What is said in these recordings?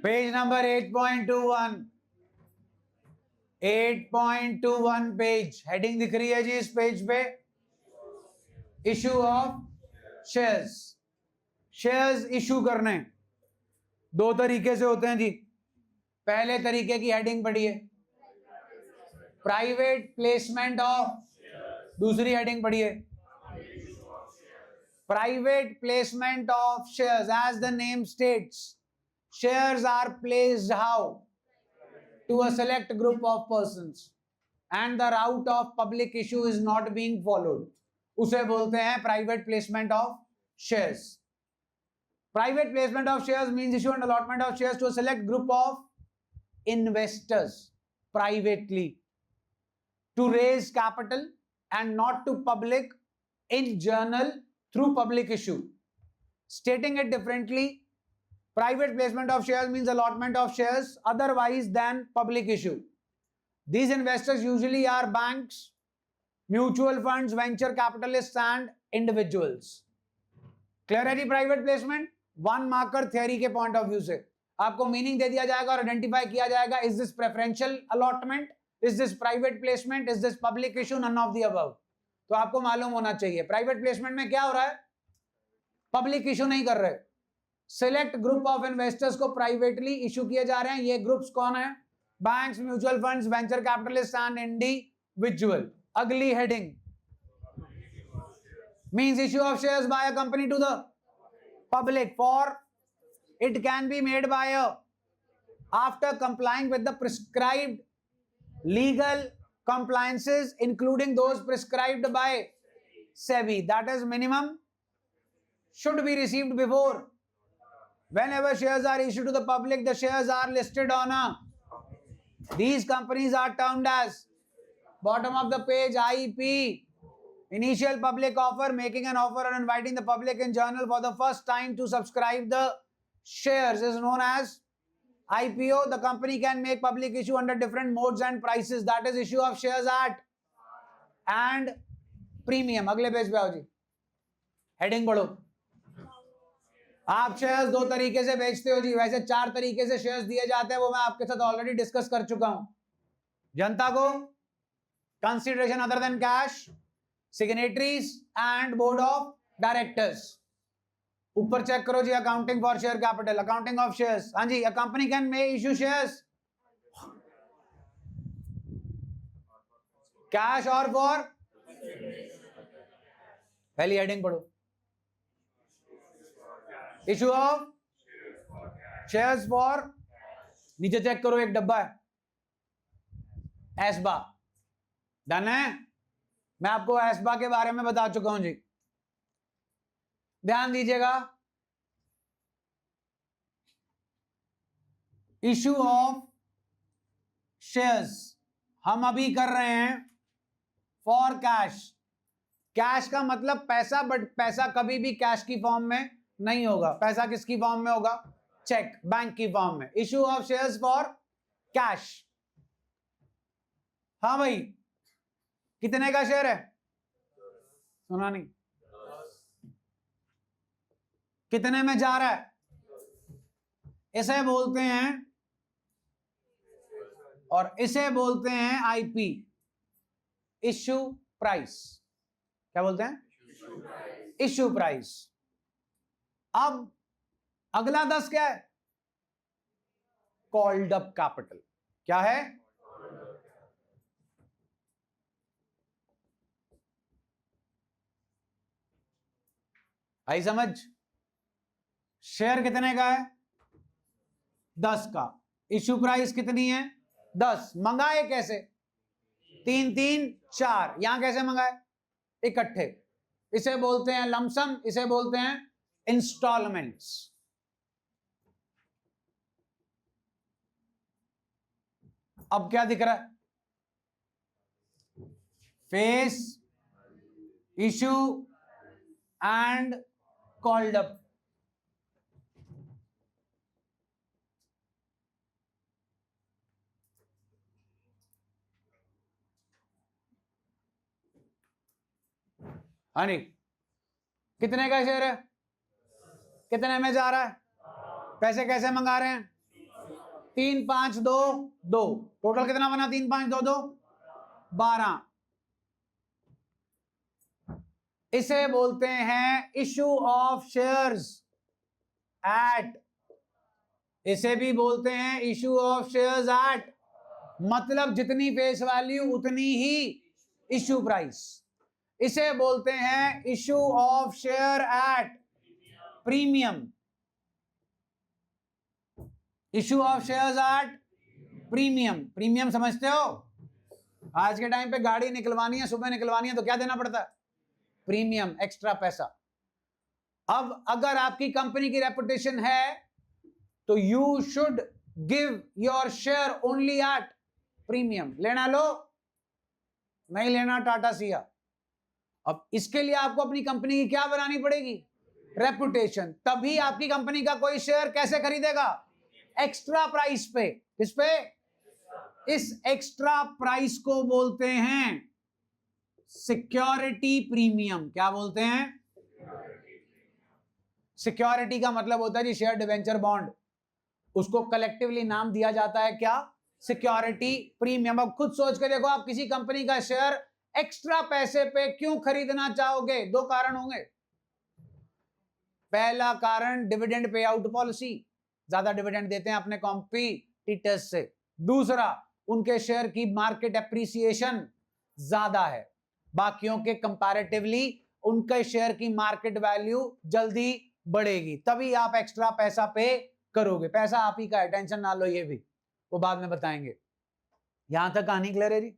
Page number 8.21, 8.21 page, heading दिख रही है जी इस पेज पे, issue of shares. Shares issue करने दो तरीके से होते हैं जी। पहले तरीके की हेडिंग पढ़िए, प्राइवेट प्लेसमेंट ऑफ, दूसरी हेडिंग पढ़िए, private placement of shares. As the name states, shares are placed how? To a select group of persons and the route of public issue is not being followed. उसे बोलते हैं private placement of shares. Private placement of shares means issue and allotment of shares to a select group of investors privately to raise capital and not to public in journal through public issue. Stating it differently, private placement of shares means allotment of shares otherwise than public issue. These investors usually are banks, mutual funds, venture capitalists and individuals. Clear है जी private placement? One marker theory के point of view से आपको meaning दे दिया जाएगा और identify किया जाएगा, is this preferential allotment, is this private placement, is this public issue, none of the above. तो आपको मालूम होना चाहिए प्राइवेट प्लेसमेंट में क्या हो रहा है, पब्लिक इशू नहीं कर रहे, सिलेक्ट ग्रुप ऑफ इन्वेस्टर्स को प्राइवेटली इशू किए जा रहे हैं। ये ग्रुप्स कौन है? Banks, mutual funds, venture capitalist and individual. अगली heading, means issue of shares by a company to the public for it can be made by after complying with the prescribed legal compliances including those prescribed by SEBI, that is minimum should be received before. Whenever shares are issued to the public, the shares are listed on a, these companies are termed as, bottom of the page, IP, initial public offer, making an offer and inviting the public in journal for the first time to subscribe the shares is known as IPO. The company can make public issue under different modes and prices, that is issue of shares at and premium. अगले page पे आओ जी, heading पढ़ो। आप shares दो तरीके से बेचते हो जी, वैसे चार तरीके से शेयर्स दिए जाते हैं, वो मैं आपके साथ ऑलरेडी डिस्कस कर चुका हूं। जनता को consideration other than cash, signatories and board of directors. ऊपर चेक करो जी, accounting for share capital, accounting of shares. हाँ जी, a company can may issue shares cash और फॉर, पहली हेडिंग पढ़ो, इशू ऑफ शेयर्स फॉर, नीचे चेक करो एक डब्बा है एसबा, डन है। मैं आपको एसबा के बारे में बता चुका हूं जी, ध्यान दीजिएगा। इशू ऑफ शेयर्स हम अभी कर रहे हैं फॉर कैश। कैश का मतलब पैसा, बट पैसा कभी भी कैश की फॉर्म में नहीं होगा। पैसा किसकी फॉर्म में होगा? चेक, बैंक की फॉर्म में। Issue of shares for cash. हाँ भाई, कितने का शेयर है? सुना नहीं, कितने में जा रहा है? इसे बोलते हैं, और इसे बोलते हैं आईपी, इशू प्राइस। क्या बोलते हैं? Issue price. अब अगला 10 क्या है? Called up capital. क्या है? आई समझ? शेयर कितने का है? 10 का। इशू प्राइस कितनी है? 10। मंगाए कैसे? 3 3 4। यहां कैसे मंगाए? इकट्ठे। इसे बोलते हैं लमसम, इसे बोलते हैं इंस्टॉलमेंट्स। अब क्या दिख रहा है? Face, issue and called up. हाँ नहीं, कितने का शेयर है? कितने में जा रहा है? पैसे कैसे मंगा रहे हैं? 3 5 2 2, टोटल कितना बना? 3 5 2 2 12। इसे बोलते हैं इशू ऑफ शेयर्स एट, इसे भी बोलते हैं इशू ऑफ शेयर्स एट, मतलब जितनी फेस वैल्यू उतनी ही इशू प्राइस। इसे बोलते हैं issue of share at premium, issue of shares at premium. Premium समझते हो? आज के टाइम पे गाड़ी निकलवानी है, सुबह निकलवानी है तो क्या देना पड़ता है? प्रीमियम, एक्स्ट्रा पैसा। अब अगर आपकी कंपनी की रेपुटेशन है तो you should give your share only at premium. लेना लो, नहीं लेना टाटा सिया। अब इसके लिए आपको अपनी कंपनी की क्या बनानी पड़ेगी? रेपुटेशन। तभी आपकी कंपनी का कोई शेयर कैसे खरीदेगा? एक्स्ट्रा प्राइस पे। किस पे? इस एक्स्ट्रा प्राइस को बोलते हैं सिक्योरिटी प्रीमियम। क्या बोलते हैं? सिक्योरिटी का मतलब होता है जी शेयर डिवेंचर बॉन्ड, उसको कलेक्टिवली नाम दिया जाता है क्या? Security premium. अब खुद सोच के देखो, आप किसी कंपनी का शेयर एक्स्ट्रा पैसे पे क्यों खरीदना चाहोगे? 2 कारण होंगे। पहला कारण डिविडेंड पे आउट पॉलिसी, ज्यादा डिविडेंड देते हैं अपने कॉम्पिटिटर्स से। दूसरा, उनके शेयर की मार्केट एप्रिसिएशन ज्यादा है, बाकियों के कंपैरेटिवली उनके शेयर की मार्केट वैल्यू जल्दी बढ़ेगी, तभी आप एक्स्ट्रा पैसा पे करोगे। पैसा आप ही का है, टेंशन ना लो, ये भी वो बाद में बताएंगे। यहां तक कहानी क्लियर है जी?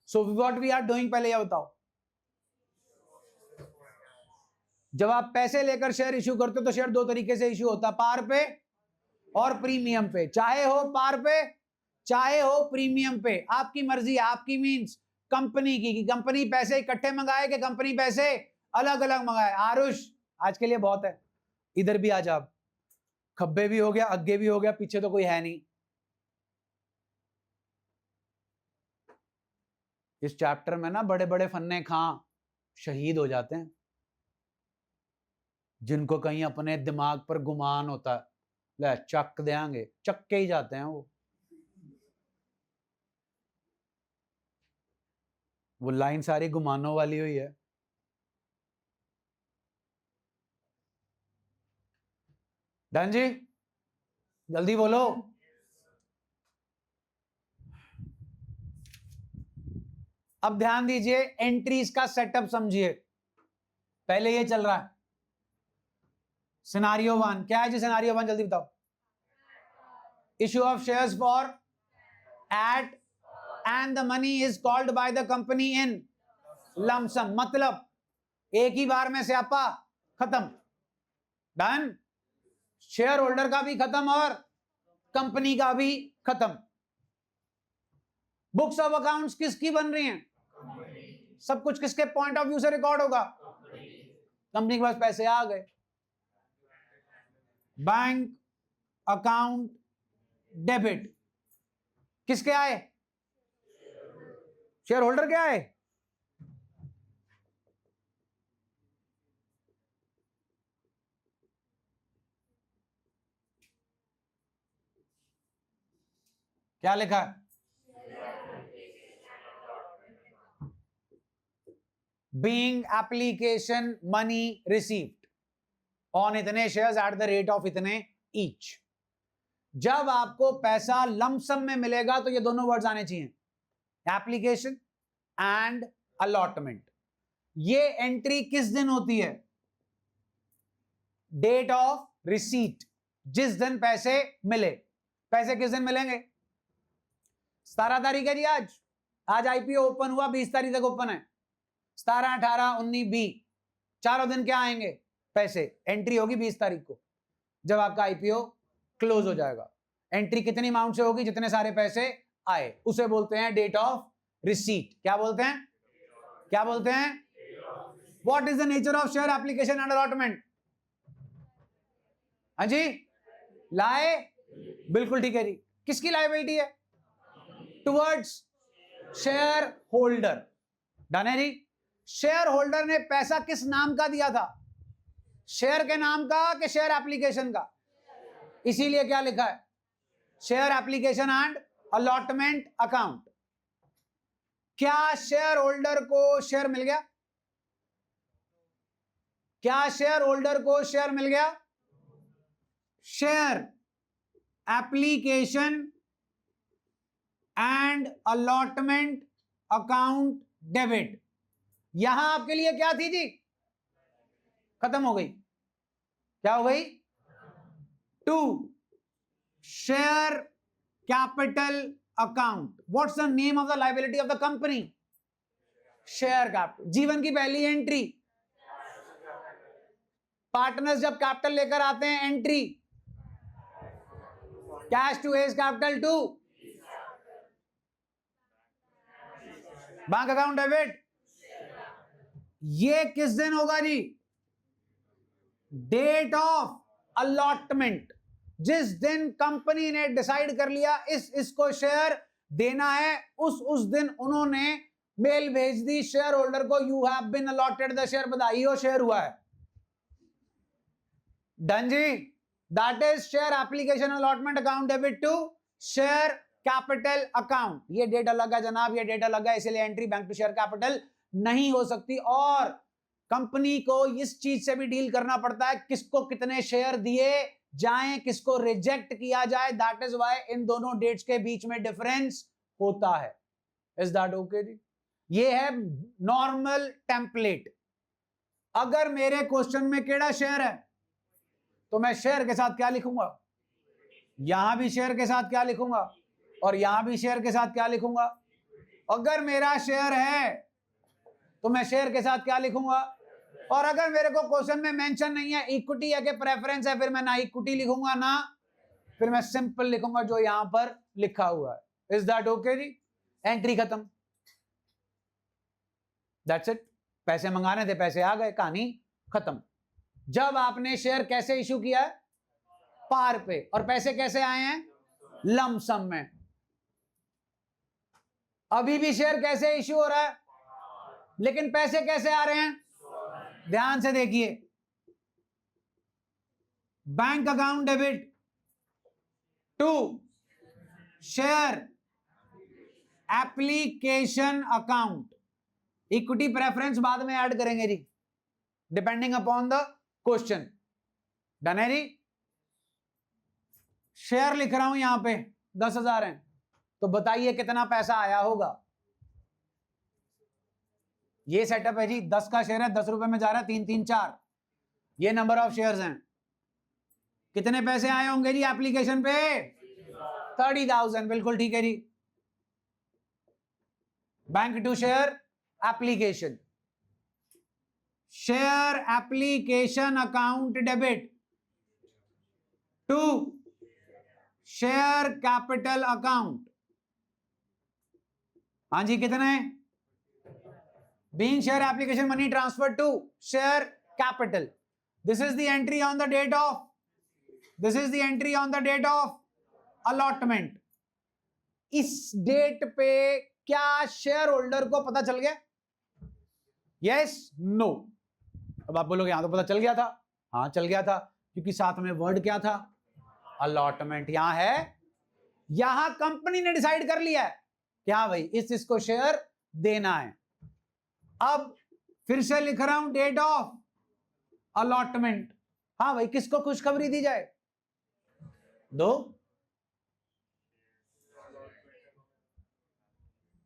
So what we are doing, पहले यह बताओ, जब आप पैसे लेकर शेयर इश्यू करते हो तो शेयर 2 तरीके से इश्यू होता है, पार पे और प्रीमियम पे। चाहे हो पार पे चाहे हो प्रीमियम पे, आपकी मर्जी। आपकी मींस कंपनी की, कि कंपनी पैसे इकट्ठे मंगाए कि कंपनी पैसे अलग अलग मंगाए। आरुष आज के लिए बहुत है, इधर भी आ जा। खब्बे भी हो गया, आगे भी हो गया, पीछे तो कोई है नहीं। इस चैप्टर में ना बड़े बड़े फन्ने खां शहीद हो जाते हैं, जिनको कहीं अपने दिमाग पर गुमान होता है, ले चक देंगे, चक्के ही जाते हैं वो लाइन सारी गुमानों वाली हुई है। डन जी, जल्दी बोलो। अब ध्यान दीजिए, एंट्रीज का सेटअप समझिए। पहले ये चल रहा है सिनारियो 1। क्या है जी सिनारियो 1? जल्दी बताओ। Issue of shares for eight and the money is called by the company in lump sum, मतलब एक ही बार में स्यापा खत्म। डन। शेयर होल्डर का भी खत्म और कंपनी का भी खत्म। बुक्स ऑफ अकाउंट्स किसकी बन रही हैं? सब कुछ किसके पॉइंट ऑफ व्यू से रिकॉर्ड होगा? कंपनी के पास पैसे आ गए, बैंक अकाउंट डेबिट किसके आए? शेयर होल्डर के आए। क्या लिखा है? Being application money received on इतने shares at the rate of इतने ईच। जब आपको पैसा लमसम में मिलेगा तो ये दोनों वर्ड्स आने चाहिए, एप्लीकेशन एंड अलॉटमेंट। ये एंट्री किस दिन होती है? डेट ऑफ रिसीट, जिस दिन पैसे मिले। पैसे किस दिन मिलेंगे? 17 तारीख है जी आज। आज आईपीओ ओपन हुआ, 20 तारीख तक ओपन है। 17 18 19 20 चारों दिन क्या आएंगे? पैसे। एंट्री होगी 20 तारीख को, जब आपका आईपीओ क्लोज हो जाएगा। एंट्री कितनी अमाउंट से होगी? जितने सारे पैसे आए, उसे बोलते हैं डेट ऑफ रिसीट। क्या बोलते हैं? क्या बोलते हैं? What is the nature of share application and allotment? हाँ जी, लाए, बिल्कुल ठीक है जी। किसकी लायबिलिटी है? Towards share holder. डन है जी। शेयर होल्डर ने पैसा किस नाम का दिया था? शेयर के नाम का कि शेयर एप्लीकेशन का? इसीलिए क्या लिखा है? Share application and allotment account. क्या शेयर होल्डर को शेयर मिल गया? क्या शेयर होल्डर को शेयर मिल गया? Share application and allotment account debit. यहां आपके लिए क्या थी जी? खत्म हो गई। क्या हो गई? 2 share capital account. What's the name of the liability of the company? Share capital. जीवन की पहली एंट्री, पार्टनर्स जब कैपिटल लेकर आते हैं, entry cash to as capital to bank account debit. ये किस दिन होगा जी? Date of allotment. जिस दिन कंपनी ने डिसाइड कर लिया इसको शेयर देना है, उस दिन उन्होंने मेल भेज दी शेयर होल्डर को, you have been allotted the share. बधाई हो, शेयर हुआ है। डन जी। That is share application allotment account debit to share capital account. ये डेट अलग है जनाब, ये डेट अलग है, इसलिए entry bank to share capital नहीं हो सकती। और कंपनी को इस चीज से भी डील करना पड़ता है, किसको कितने शेयर दिए जाएं, किसको रिजेक्ट किया जाए। दैट इज व्हाई इन दोनों डेट्स के बीच में डिफरेंस होता है। इज दैट ओके जी? ये है नॉर्मल टेम्पलेट। अगर मेरे क्वेश्चन में केड़ा शेयर है तो मैं शेयर के साथ क्या लिखूंगा? यहां भी शेयर के साथ क्या लिखूंगा? और यहां भी शेयर के साथ क्या लिखूंगा? अगर मेरा शेयर है तो मैं शेयर के साथ क्या लिखूंगा? और अगर मेरे को क्वेश्चन में मेंशन नहीं है, इक्विटी है कि प्रेफरेंस है, फिर मैं ना इक्विटी लिखूंगा ना फिर मैं सिंपल लिखूंगा जो यहां पर लिखा हुआ है। इज दैट ओके जी? एंट्री खत्म। That's it. पैसे मंगाने थे, पैसे आ गए, कहानी खत्म। जब आपने शेयर कैसे इशू किया है? पार पे। और पैसे कैसे आए हैं? लमसम में। अभी भी शेयर कैसे इशू हो रहा है, लेकिन पैसे कैसे आ रहे हैं? ध्यान से देखिए। Bank account debit to share application account. Equity preference बाद में ऐड करेंगे जी, depending upon the question. Done है जी? शेयर लिख रहा हूं यहां पे 10,000 है, तो बताइए कितना पैसा आया होगा? ये सेटअप है जी, 10 का शेयर है, 10 रुपए में जा रहा है, 3 3 4। ये नंबर ऑफ शेयर्स हैं। कितने पैसे आए होंगे जी एप्लीकेशन पे? 30,000। बिल्कुल ठीक है जी। Bank to share application, share application account debit to share capital account. हाँ जी, कितना है? Being share application money transferred to share capital. This is the entry on the date of. This is the entry on the date of allotment. इस date पे क्या share holder को पता चल गया? Yes, no. अब आप बोलोगे यहां तो पता चल गया था। हाँ चल गया था, क्योंकि साथ में वर्ड क्या था? अलॉटमेंट। यहां है, यहां कंपनी ने डिसाइड कर लिया है कि हाँ भाई इसको शेयर देना है। अब फिर से लिख रहा हूं डेट ऑफ अलॉटमेंट। हाँ भाई, किसको खुशखबरी दी जाए? दो।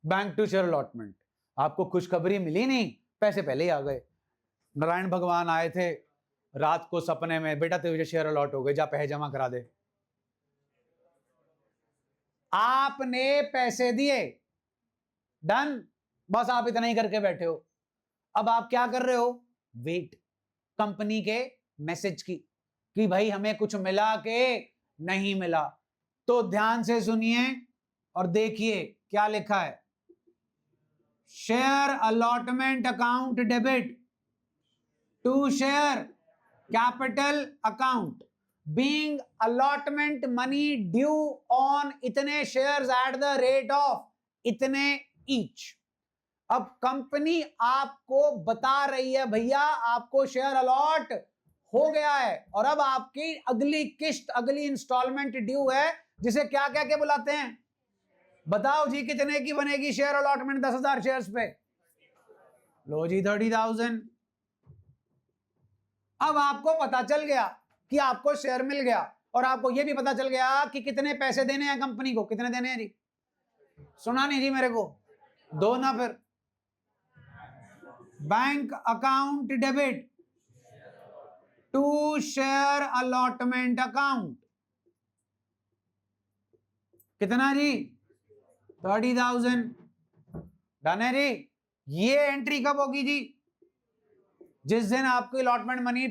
Bank to share allotment. आपको खुशखबरी मिली नहीं, पैसे पहले ही आ गए। नारायण भगवान आए थे रात को सपने में, बेटा तुझे शेयर अलॉट हो गए, जा पैसे जमा करा दे। आपने पैसे दिए, डन, बस आप इतना ही करके बैठे हो। अब आप क्या कर रहे हो? वेट कंपनी के मैसेज की, कि भाई हमें कुछ मिला के नहीं मिला। तो ध्यान से सुनिए और देखिए क्या लिखा है। Share allotment account debit to share capital account, being allotment money due on इतने shares at the rate of इतने ईच। अब कंपनी आपको बता रही है भैया आपको शेयर अलॉट हो गया है, और अब आपकी अगली किस्त, अगली इंस्टॉलमेंट ड्यू है जिसे क्या क्या के बुलाते हैं? बताओ जी, कितने की बनेगी शेयर अलॉटमेंट 10,000 शेयर्स पे? लो जी 30,000। अब आपको पता चल गया कि आपको शेयर मिल गया, और आपको यह भी पता चल गया कि कितने पैसे देने हैं कंपनी को। कितने देने हैं जी? सुना नहीं जी मेरे को? दो ना फिर। Bank account debit to share allotment account. कितना जी? 30,000। डन है जी। ये एंट्री कब होगी जी? जिस दिन आपकी अलॉटमेंट मनी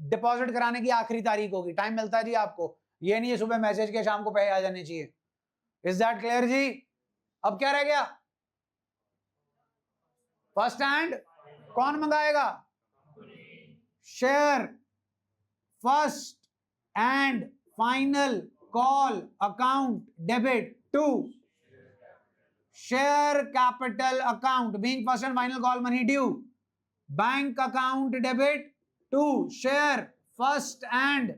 डिपॉजिट कराने की आखिरी तारीख होगी। टाइम मिलता है जी आपको, ये नहीं है सुबह मैसेज के शाम को पैसे आ जाने चाहिए। इज दैट क्लियर जी? अब क्या रह गया? फर्स्ट हैंड कौन मंगाएगा? Share first and final call account debit to share capital account being first and final call money due. Bank account debit to share first and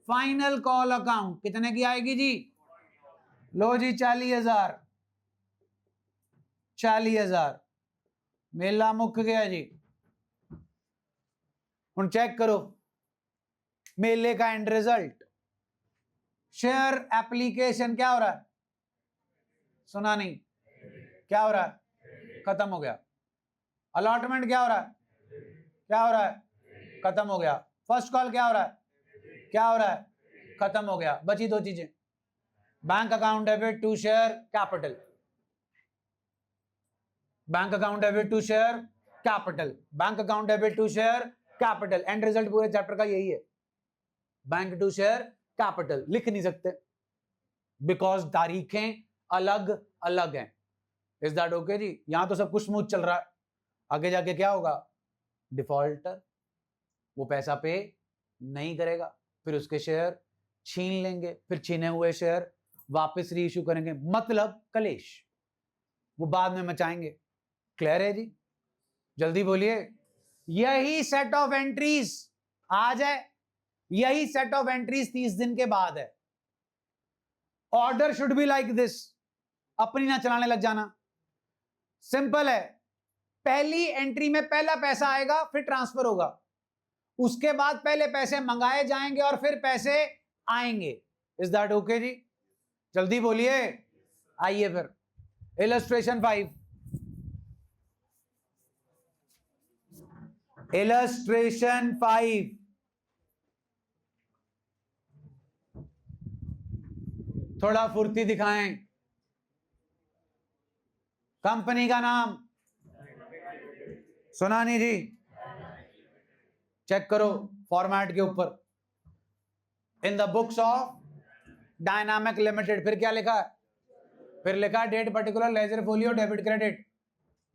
final call account. कितने की आएगी जी? लो जी 40,000। 40,000 मेला मुक गया जी। हुन चेक करो मेले का एंड रिजल्ट। शेयर एप्लीकेशन क्या हो रहा है? सुना नहीं? क्या हो रहा है? खत्म हो गया। अलॉटमेंट क्या हो रहा है? क्या हो रहा है? खत्म हो गया। फर्स्ट कॉल क्या हो रहा है? क्या हो रहा है? खत्म हो गया। बची दो चीजें, bank account debit to share capital. Bank account debit to share capital, bank account debit to share capital. End result पूरे चैप्टर का यही है, बैंक टू शेयर कैपिटल। लिख नहीं सकते बिकॉज तारीखें अलग अलग हैं। इज दैट ओके जी? यहां तो सब कुछ स्मूथ चल रहा है, आगे जाके क्या होगा? डिफॉल्टर वो पैसा पे नहीं करेगा, फिर उसके शेयर छीन लेंगे, फिर छीने हुए शेयर वापस री इश्यू करेंगे, मतलब कलेश वो बाद में मचाएंगे। क्लियर है जी? जल्दी बोलिए। यही सेट ऑफ एंट्रीज आज है, यही सेट ऑफ एंट्रीज 30 दिन के बाद है। Order should be like this, अपनी ना चलाने लग जाना। सिंपल है, पहली एंट्री में पहला पैसा आएगा, फिर ट्रांसफर होगा, उसके बाद पहले पैसे मंगाए जाएंगे और फिर पैसे आएंगे। इज दैट ओके जी? जल्दी बोलिए। आइए फिर इलस्ट्रेशन 5। इलस्ट्रेशन 5 थोड़ा फुर्ती दिखाएं। कंपनी का नाम सुना नहीं जी? चेक करो फॉर्मेट के ऊपर, in the books of Dynamic Limited. फिर क्या लिखा है? फिर लिखा है date particular ledger folio debit credit.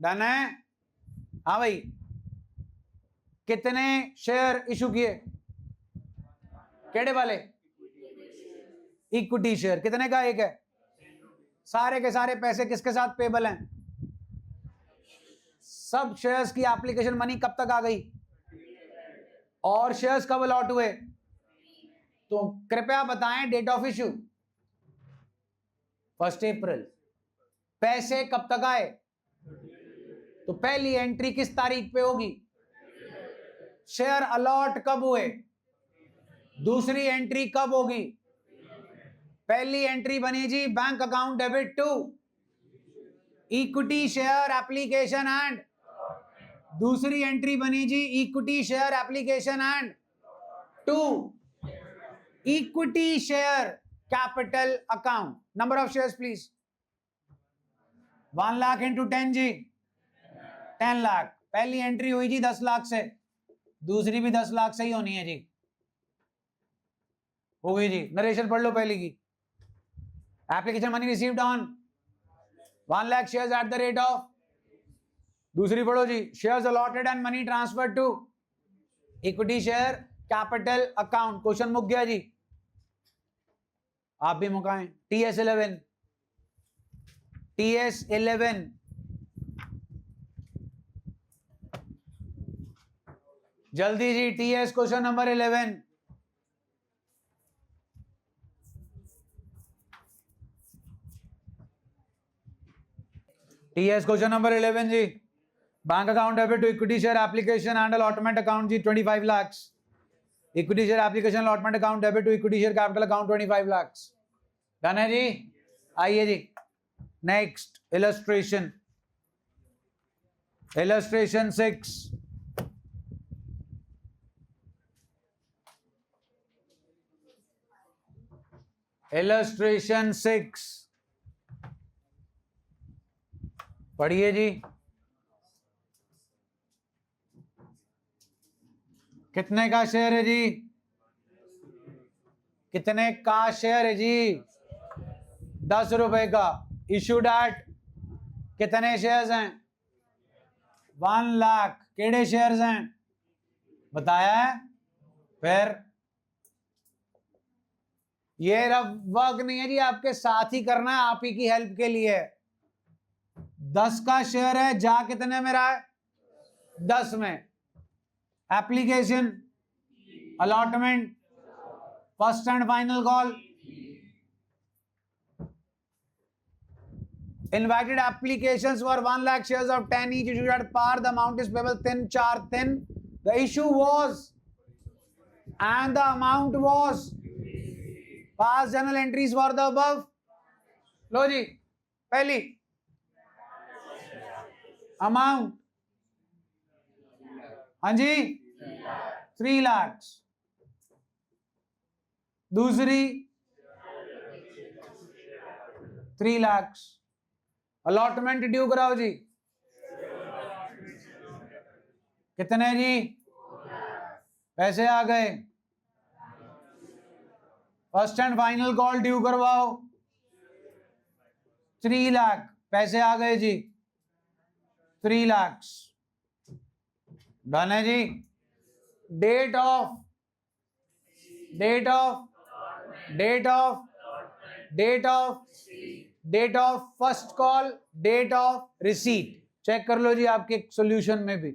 Done है? हाँ भाई। कितने शेयर इशू किए? केड़े वाले? Equity share. कितने का? एक है। सारे के सारे पैसे किसके साथ पेबल हैं? सब शेयर्स की एप्लीकेशन मनी कब तक आ गई? और शेयर्स कब अलॉट हुए? तो कृपया बताएं डेट ऑफ इश्यू। 1 अप्रैल। पैसे कब तक आए? तो पहली एंट्री किस तारीख पे होगी? शेयर अलॉट कब हुए? दूसरी एंट्री कब होगी? पहली एंट्री बनी जी bank account debit to equity share application and, दूसरी एंट्री बनी जी equity share application and to equity share capital account. Number of shares please. 1 lakh into 10 जी 10 लाख। पहली एंट्री हुई जी 10 लाख से, दूसरी भी 10 लाख से ही होनी है जी। हो गई जी। नरेशन पढ़ लो पहली की। Application money received on 1 lakh shares at the rate of, दूसरी पढ़ो जी shares allotted and money transfer to equity share capital account. Question मुक गया जी, आप भी मुकाएं। TS11 TS11 जल्दी जी। TS question number 11। TS question number 11 जी. Bank account debit to equity share application and allotment account जी 25 lakhs. Equity share application allotment account debit to equity share capital account 25 lakhs. Done है जी. आइए जी next illustration. Illustration 6. Illustration 6 पढ़िए जी. कितने का share है जी? कितने का शेयर है जी? 10 रुपए का. इशूड एट कितने शेयर्स हैं? 1 लाख. केड़े शेयर्स हैं बताया है. फिर ये वर्क नहीं है जी, आपके साथ ही करना है, आप ही की हेल्प के लिए. 10 का शेयर है. जा कितने में रहा है? 10 में. Application allotment first and final call. Invited applications for 1 lakh shares of 10 each issued at par. The amount is payable 3/4. The issue was and the amount was. Past journal entries for the above. लो जी पहली amount. हाँ जी 3 lakhs. दूसरी 3 lakhs. Allotment due कराओ जी. कितने जी? पैसे आ गए. First and final call due करवाओ. 3 लाख. पैसे आ गए जी. 3 lakhs. डन है जी. Date of date of date of date of date of first call, date of receipt. Check कर लो जी आपके सॉल्यूशन में भी.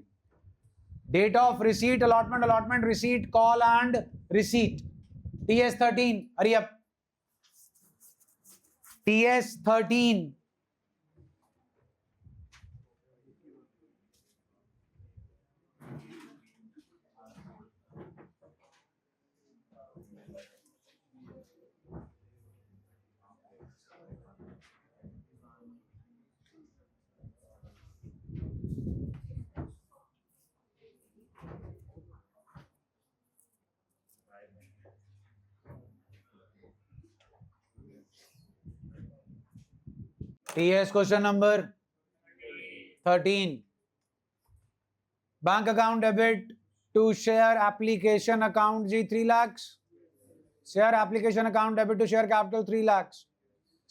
Date of receipt, allotment, allotment receipt, call and receipt. TS 13. Hurry up. TS 13. TS question number 13. Bank account debit to share application account जी 3 lakhs. Share application account debit to share capital 3 lakhs.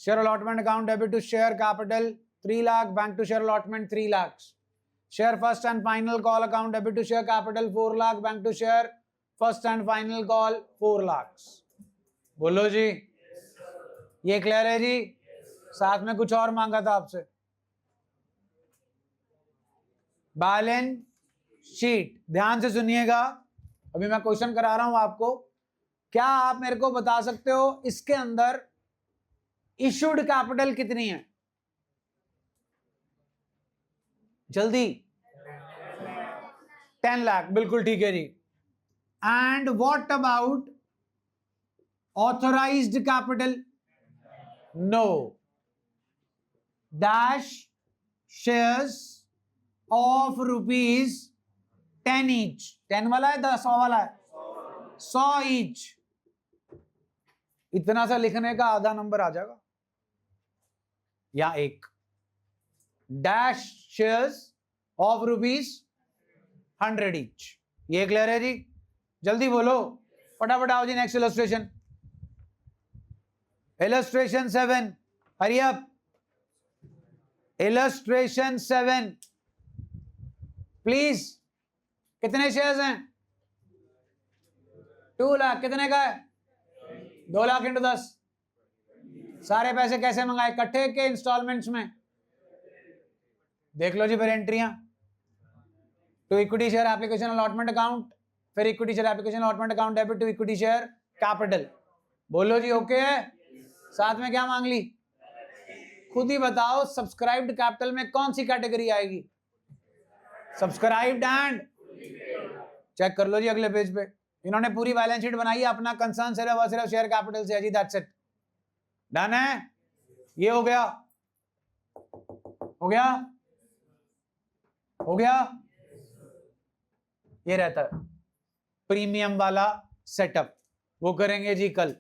Share allotment account debit to share capital 3 lakh. Bank to share allotment 3 lakhs. Share first and final call account debit to share capital 4 lakh. Bank to share first and final call 4 lakhs. बोलो जी. ये clear है जी. साथ में कुछ और मांगा था आपसे. Balance sheet. ध्यान से सुनिएगा, अभी मैं क्वेश्चन करा रहा हूं आपको. क्या आप मेरे को बता सकते हो इसके अंदर इशूड कैपिटल कितनी है? जल्दी. 10 लाख. बिल्कुल ठीक है जी. And what about authorized capital? No. Dash shares of rupees 10 each. 10 वाला है 10 वाला है? 100 ईच. इतना सा लिखने का आधा नंबर आ जाएगा या एक. Dash shares of rupees 100 each. ये क्लियर है जी. जल्दी बोलो, फटाफट आओ जी. Next illustration. Illustration 7. Hurry up. Illustration 7 please. कितने शेयर्स हैं? 2 लाख. कितने का है? 2 लाख इंटू 10. सारे पैसे कैसे मंगाए? इकट्ठे के इंस्टॉलमेंट्स में? देख लो जी फिर एंट्रियां. To equity share application allotment account, फिर equity share application allotment account debit to equity share capital. बोलो जी ओके है. साथ में क्या मांग ली? खुद ही बताओ सब्सक्राइब्ड कैपिटल में कौन सी कैटेगरी आएगी? सब्सक्राइब्ड एंड चेक कर लो जी अगले पेज पे। इन्होंने पूरी बैलेंस शीट बनाई है, अपना कंसर्न सिर्फ और सिर्फ शेयर कैपिटल से है जी, दैट्स इट। डन है, ये हो गया, हो गया, हो गया। ये रहता है प्रीमियम वाला सेटअप, वो करेंगे जी कल।